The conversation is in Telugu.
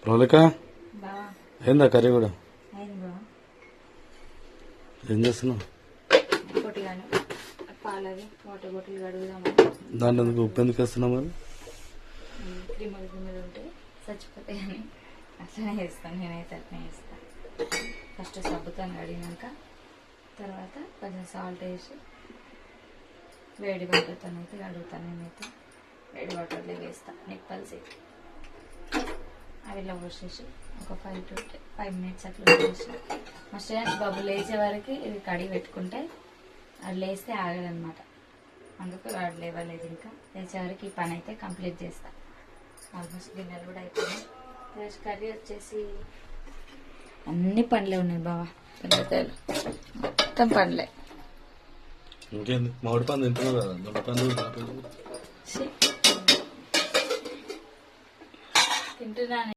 రోలిక ఏందా కర్రీ కూడా ఏం చేస్తున్నావు? దాంట్లో ఎందుకు ఉప్పు ఎందుకు వేస్తున్నావు? మరి క్రిములు ఉంటే చచ్చిపోతాయి అని అట్లనే చేస్తాను. నేనైతే అట్లనే చేస్తాను. ఫస్ట్ సబ్బుతో కడిగినాక తర్వాత కొంచెం సాల్ట్ వేసి వేడి వాటర్తో అయితే కడుగుతాను. నేనైతే వేడి వాటర్లో వేస్తాను. నిప్పల్సి అవిలో పోసేసి ఒక 5 to 5 minutes అట్లా వేసి మస్ట్ బబ్బులు వేసే వరకు ఇవి కడిగి పెట్టుకుంటే అది లేస్తే ఆగదనమాట. అందుకు వాడు లేవలేదు. ఇంకా లేచే వరకు ఈ పని అయితే కంప్లీట్ చేస్తాను. ఆల్మోస్ట్ గిన్నెలు కూడా అయిపోయింది. ఈరోజు కర్రీ వచ్చేసి అన్ని పండ్లే ఉన్నాయి బావా. పెద్దలు మొత్తం పండ్లే. ఇంకేంది మామిడి పండు తింటున్నావు కదా, దొండ పండు తింటున్నాను.